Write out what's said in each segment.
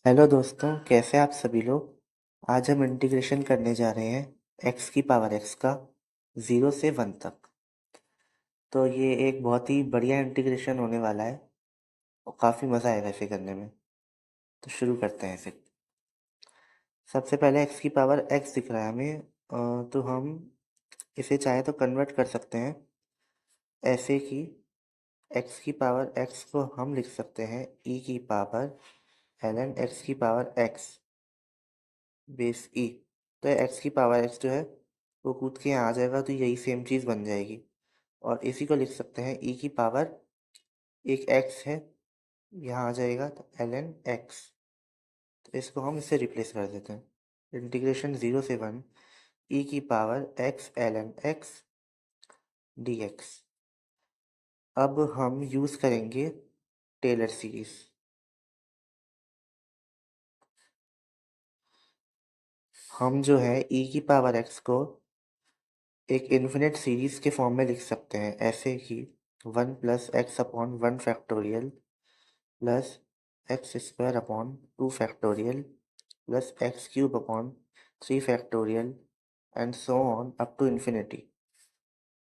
Hello दोस्तों, कैसे आप सभी लोग। आज हम इंटीग्रेशन करने जा रहे हैं x की पावर x का 0 से 1 तक। तो ये एक बहुत ही बढ़िया इंटीग्रेशन होने वाला है और काफ़ी मज़ा आएगा इसे करने में। तो शुरू करते हैं फिर। सबसे पहले x की पावर x दिख रहा है हमें, तो हम इसे चाहे तो कन्वर्ट कर सकते हैं ऐसे कि x की पावर x को हम लिख सकते हैं e की पावर ln x की पावर x बेस ई। तो एक्स की पावर एक्स जो है वो कूद के यहाँ आ जाएगा, तो यही सेम चीज़ बन जाएगी। और इसी को लिख सकते हैं ई की पावर, एक एक्स है यहाँ आ जाएगा तो एल एन एक्स। तो इसको हम इससे रिप्लेस कर देते हैं। इंटीग्रेशन 0 से 1 ई की power x l n x d x. अब हम यूज़ करेंगे टेलर सीरीज। हम जो है ई की पावर एक्स को एक इन्फिनिट सीरीज के फॉर्म में लिख सकते हैं ऐसे कि 1 plus x upon 1 factorial plus x square upon 2 factorial plus x cube upon 3 factorial and so on up to infinity.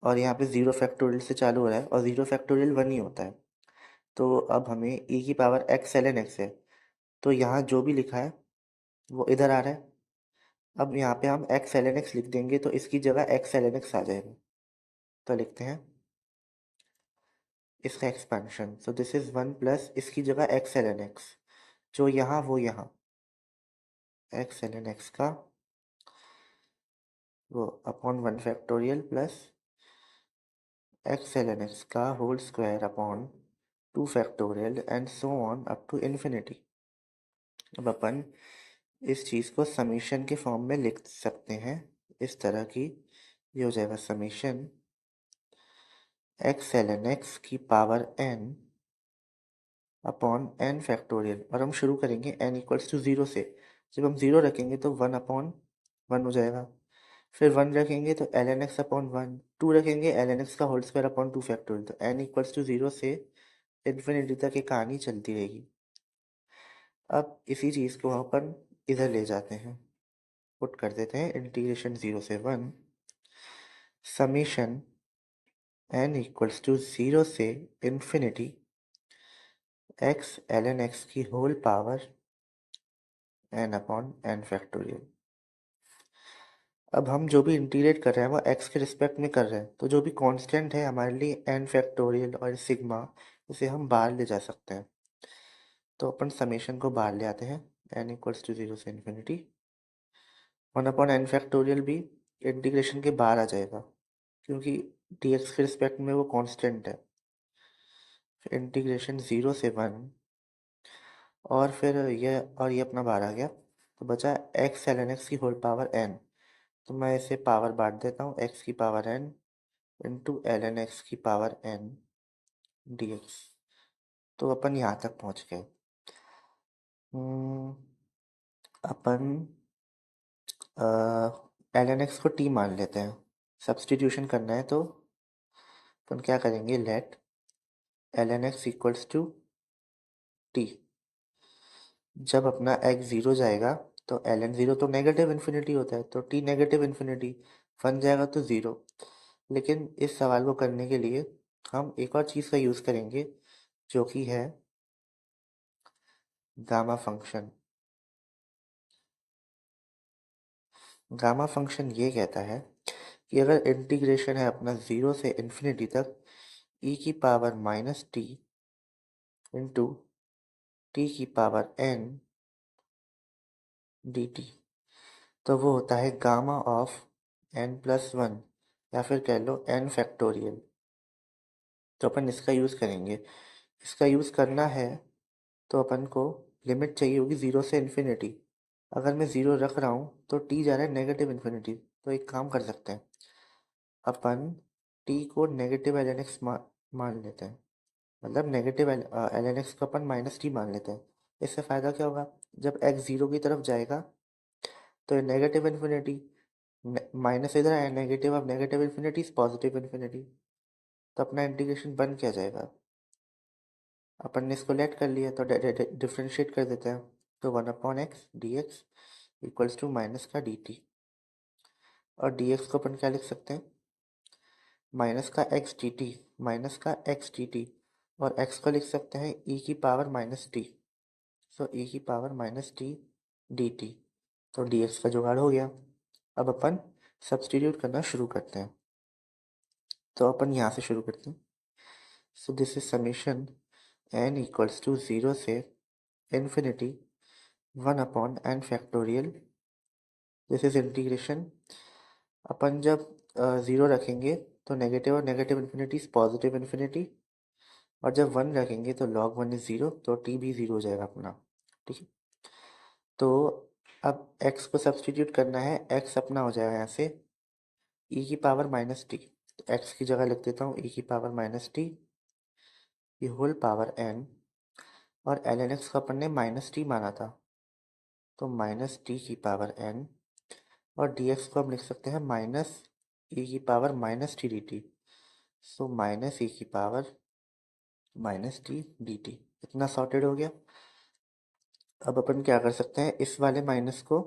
और यहाँ पे 0 फैक्टोरियल से चालू हो रहा है और 0 फैक्टोरियल 1 ही होता है। तो अब हमें e की power x l n x है, तो यहाँ जो भी लिखा है वो इधर आ रहा है। अब यहाँ पे हम एक्स एल एन एक्स लिख देंगे तो इसकी जगह एक्स एल एन एक्स आ जाएगा। तो लिखते हैं इसका expansion. So this is 1 plus इसकी जगह एक्स एल एन एक्स, जो यहाँ वो यहाँ एक्स एल एन एक्स का वो upon 1 factorial plus x l n x का whole square upon 2 factorial and so on up to infinity. अब अपन इस चीज़ को समीशन के फॉर्म में लिख सकते हैं इस तरह की। ये हो जाएगा summation x l n x की power n upon n factorial. और हम शुरू करेंगे n इक्वल्स टू 0 से। जब हम 0 रखेंगे तो 1 अपॉन 1 हो जाएगा। फिर 1 रखेंगे तो एल एन एक्स अपॉन 1, 2 रखेंगे एल एन एक्स का होल स्क्वायर अपॉन 2 फैक्टोरियल। तो n इक्वल्स टू 0 से इन्फिनिटी तक ये कहानी चलती रहेगी। अब इसी चीज़ को अपन इधर ले जाते हैं, पुट कर देते हैं इंटीग्रेशन 0 से 1 समीशन n इक्वल्स टू 0 से infinity x l n x की whole power n upon n factorial. अब हम जो भी इंटीग्रेट कर रहे हैं वो x के रिस्पेक्ट में कर रहे हैं, तो जो भी कांस्टेंट है हमारे लिए n फैक्टोरियल और सिग्मा, उसे हम बाहर ले जा सकते हैं। तो अपन समेशन को बाहर ले आते हैं, n इक्वल्स टू 0 से इन्फिनिटी 1 अपॉन n फैक्टोरियल भी इंटीग्रेशन के बाहर आ जाएगा क्योंकि dx के रिस्पेक्ट में वो कांस्टेंट है। इंटीग्रेशन 0 से 1 और फिर ये अपना बाहर आ गया, तो बचा एक्स एल एन एक्स की होल पावर n। तो मैं इसे पावर बांट देता हूँ, x की power n into l n x की पावर n dx। तो अपन यहाँ तक पहुँच गए। हम्म, अपन एल एन एक्स को t मान लेते हैं। सब्सटीट्यूशन करना है तो अपन क्या करेंगे, let l n x equals to t. जब अपना x 0 जाएगा तो एल एन 0 तो नेगेटिव इन्फिनिटी होता है, तो t नेगेटिव इन्फिनिटी, फन जाएगा तो 0। लेकिन इस सवाल को करने के लिए हम एक और चीज़ का यूज़ करेंगे जो कि है गामा फंक्शन। गामा फंक्शन ये कहता है कि अगर इंटीग्रेशन है अपना 0 से इन्फिनिटी तक e की power minus T into T की पावर n डी टी, तो वो होता है गामा ऑफ n प्लस 1, या फिर कह लो n फैक्टोरियल। तो अपन इसका यूज़ करेंगे। इसका यूज़ करना है तो अपन को लिमिट चाहिए होगी 0 से इन्फिनिटी। अगर मैं 0 रख रहा हूँ तो t जा रहा है नेगेटिव इन्फिनिटी, तो एक काम कर सकते हैं, अपन t को नेगेटिव एल एन एक्स मान लेते हैं। मतलब नेगेटिव एल एन एक्स को अपन माइनस टी मान लेते हैं। इससे फ़ायदा क्या होगा, जब x 0 की तरफ जाएगा तो नेगेटिव इन्फिनिटी माइनस इधर है, नेगेटिव, अब नेगेटिव इन्फिनिटी पॉजिटिव इन्फिनिटी, तो अपना इंटीग्रेशन बन क्या जाएगा। अपन ने इसको लेट कर लिया तो डिफ्रेंशिएट कर देते हैं। तो 1/x dx equals to minus का dt, और dx को अपन क्या लिख सकते हैं, माइनस का x dt, माइनस का x dt, और x को लिख सकते हैं e की पावर माइनस टी, सो e की पावर माइनस टी dt। तो dx का जुगाड़ हो गया। अब अपन सब्सटीट्यूट करना शुरू करते हैं। तो अपन यहाँ से शुरू करते हैं। So this is summation n equals to 0 से infinity 1/n factorial, this is integration. अपन जब 0 रखेंगे तो नेगेटिव और नेगेटिव इन्फिनिटी पॉजिटिव इन्फिनिटी, और जब 1 रखेंगे तो log 1 इज 0, तो t भी 0 हो जाएगा अपना। ठीक है, तो अब x को सब्सटीट्यूट करना है। x अपना हो जाएगा यहाँ से e की पावर माइनस टी, तो x की जगह लिख देता हूँ e की पावर माइनस टी, ये होल पावर n, और ln x को अपन ने माइनस टी माना था, तो माइनस टी की पावर n, और dx को हम लिख सकते हैं माइनस e की power minus T D T, so minus e की power minus T D T. इतना सॉर्टेड हो गया। अब अपन क्या कर सकते हैं, इस वाले माइनस को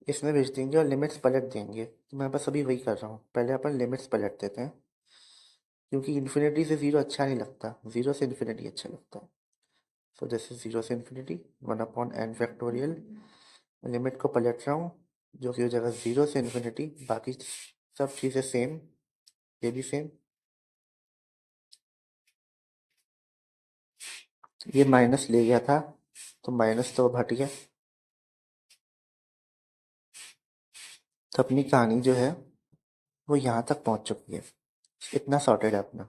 इसमें भेज देंगे और लिमिट्स पलट देंगे। तो मैं बस अभी वही कर रहा हूँ, पहले अपन लिमिट्स पलट देते हैं, क्योंकि इन्फिनिटी से ज़ीरो अच्छा नहीं लगता, ज़ीरो से इन्फिनिटी अच्छा लगता है। सो दिस इज 0 से इन्फिनिटी 1/n फैक्टोरियल, लिमिट को पलट रहा हूँ, जो कि हो जाएगा 0 से इन्फिनिटी, बाकी सब चीज़ें सेम, ये भी सेम। ये माइनस ले गया था तो माइनस तो अब हट गया। तो अपनी कहानी जो है वो यहाँ तक पहुँच चुकी है। इतना सॉर्टेड है अपना।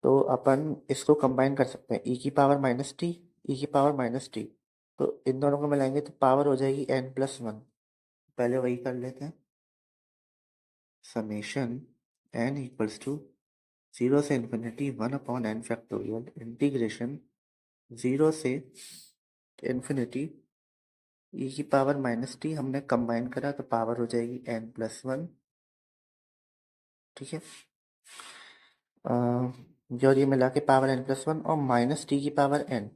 तो अपन इसको कंबाइन कर सकते हैं, e की पावर माइनस टी, e की पावर माइनस टी, तो इन दोनों को मिलाएंगे तो पावर हो जाएगी n+1। पहले वही कर लेते हैं। समेशन n इक्वल्स टू 0 से इन्फिनिटी 1/n फैक्टोरियल इंटीग्रेशन 0 से इन्फिनिटी e की पावर माइनस टी, हमने कंबाइन करा तो पावर हो जाएगी n+1। ठीक है, जो ये मिला के पावर n+1 और माइनस टी की पावर n,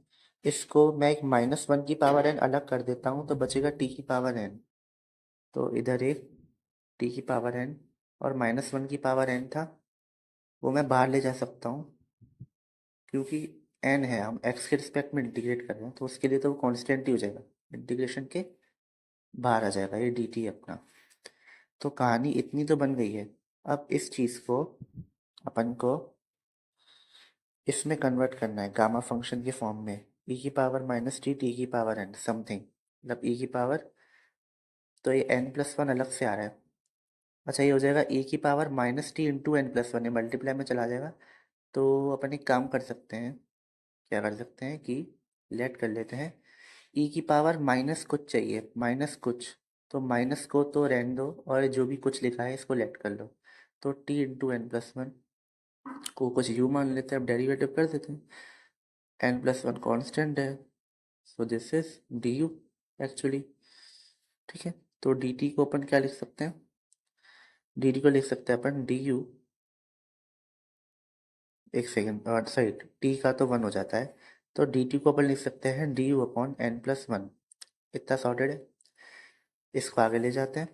इसको मैं एक -1 की पावर n अलग कर देता हूँ तो बचेगा t की पावर n। तो इधर एक t की पावर n और -1 की पावर n था, वो मैं बाहर ले जा सकता हूँ, क्योंकि n है, हम x के रिस्पेक्ट में इंटीग्रेट कर रहे हैं, तो उसके लिए तो वो कॉन्स्टेंट ही हो जाएगा, इंटीग्रेशन के बाहर आ जाएगा ये dt अपना। तो कहानी इतनी तो बन गई है। अब इस चीज़ को अपन को इसमें कन्वर्ट करना है गामा फंक्शन के फॉर्म में, e की पावर माइनस टी, टी की पावर n समथिंग, मतलब e की पावर, तो ये n+1 अलग से आ रहा है। अच्छा, ये हो जाएगा e की power minus T into n+1, ये मल्टीप्लाई में चला जाएगा। तो अपन एक काम कर सकते हैं, क्या कर सकते हैं कि लेट कर लेते हैं, e की पावर माइनस कुछ चाहिए, माइनस कुछ, तो माइनस को तो रहने दो और जो भी कुछ लिखा है इसको लेट कर लो। तो t इंटू n+1 को कुछ u मान लेते हैं, अब डेरिवेटिव कर देते हैं, n+1 कॉन्स्टेंट है, सो this is D you actually. ठीक है, तो डी टी को अपन क्या लिख सकते हैं, डी टी को लिख सकते हैं अपन डी यू, एक सेकेंड, और सही, टी का तो 1 हो जाता है, तो डी टी को अपन लिख सकते हैं डी यू अपॉन n+1। इतना सॉर्टेड है। इसको आगे ले जाते हैं,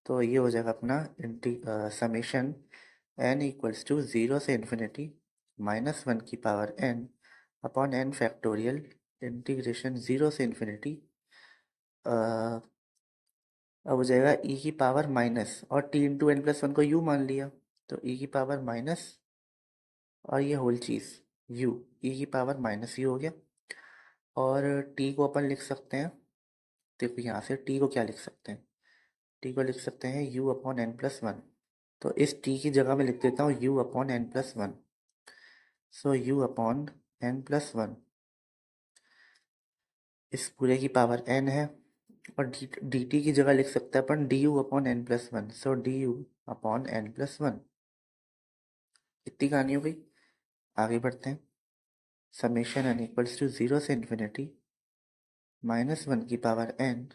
तो ये हो जाएगा अपना समेशन n इक्वल्स टू 0 से इन्फिनिटी -1 की power n upon n factorial integration 0 से इन्फिनिटी, अब हो जाएगा e की पावर माइनस, और t इंटू n+1 को u मान लिया, तो e की पावर माइनस, और ये होल चीज़ u, e की पावर माइनस u हो गया। और t को अपन लिख सकते हैं, देखो यहाँ से t को क्या लिख सकते हैं, t को लिख सकते हैं u अपॉन n+1, तो इस t की जगह में लिख देता हूँ u अपॉन n+1, सो u अपॉन n+1, इस पूरे की पावर n है, और डी टी की जगह लिख सकते हैं अपन d u upon n+1, so d u upon n+1। इतनी कहानी हो गई। आगे बढ़ते हैं। समेशन n इक्वल्स टू 0 से इन्फिनिटी -1 की power n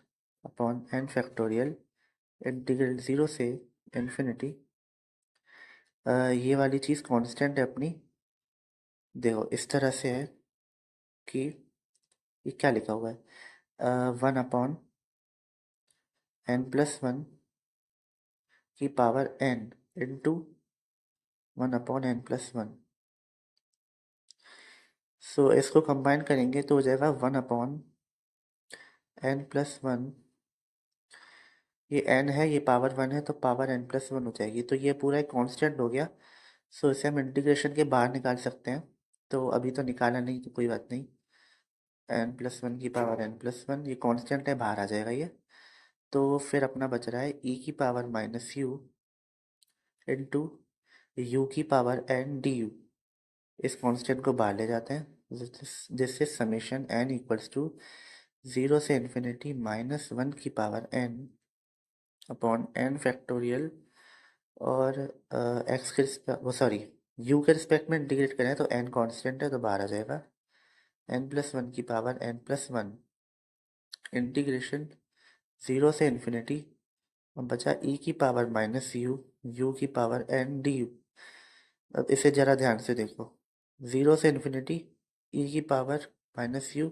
upon n factorial integral 0 से इन्फिनिटी, ये वाली चीज़ कांस्टेंट है अपनी। देखो इस तरह से है कि ये क्या लिखा हुआ है, 1/n+1 की पावर n इंटू 1/n+1। सो इसको कंबाइन करेंगे तो हो जाएगा 1/n+1। ये n है, ये पावर 1 है, तो पावर n+1 हो जाएगी। तो ये पूरा एक कांस्टेंट हो गया। सो इसे हम इंटीग्रेशन के बाहर निकाल सकते हैं। तो अभी तो निकाला नहीं, तो कोई बात नहीं। n+1 की पावर n+1, ये कांस्टेंट है, बाहर आ जाएगा ये। तो फिर अपना बच रहा है e की पावर -u इंटू u की पावर n du। इस कांस्टेंट को बाहर ले जाते हैं, जिससे समेशन n इक्वल्स टू 0 से इन्फिनिटी -1 की power n upon n factorial. और एक्स के यू के रिस्पेक्ट में इंटीग्रेट करें तो n कांस्टेंट है, तो बाहर आ जाएगा n+1 की पावर n+1 इंटीग्रेशन 0 से इन्फिनिटी। अब बचा e की पावर -u, u की पावर n du। अब इसे जरा ध्यान से देखो, 0 से इन्फिनिटी e की पावर -u,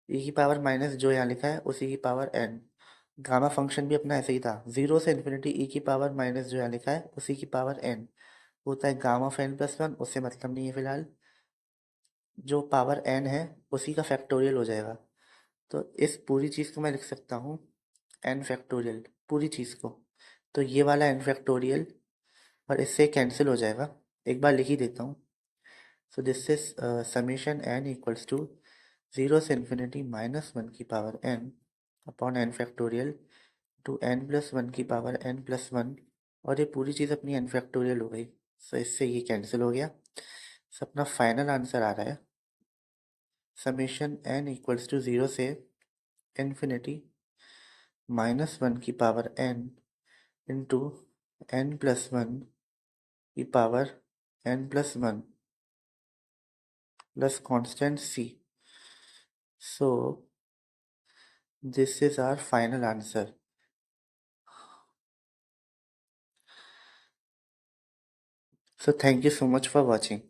e की पावर माइनस जो यहाँ लिखा है उसी की पावर n। गामा फंक्शन भी अपना ऐसे ही था, 0 से इन्फिनिटी e की पावर माइनस जो यहाँ लिखा है उसी की पावर n होता है गामा ऑफ n+1। उससे मतलब नहीं है फिलहाल, जो पावर n है उसी का फैक्टोरियल हो जाएगा। तो इस पूरी चीज़ को मैं लिख सकता हूँ n फैक्टोरियल, पूरी चीज़ को। तो ये वाला n फैक्टोरियल और इससे कैंसिल हो जाएगा। एक बार लिख ही देता हूँ। So this is summation n equals to 0 से इन्फिनिटी -1 की power n upon n factorial to n+1 की पावर n+1। और ये पूरी चीज़ अपनी n फैक्टोरियल हो गई। सो इससे ये कैंसिल हो गया। सो अपना फाइनल आंसर आ रहा है समेशन n इक्वल्स टू 0 से इन्फिनिटी -1 की पावर n इंटू n+1 की power n+1 plus constant c। So this is our final answer. So thank you so much for watching.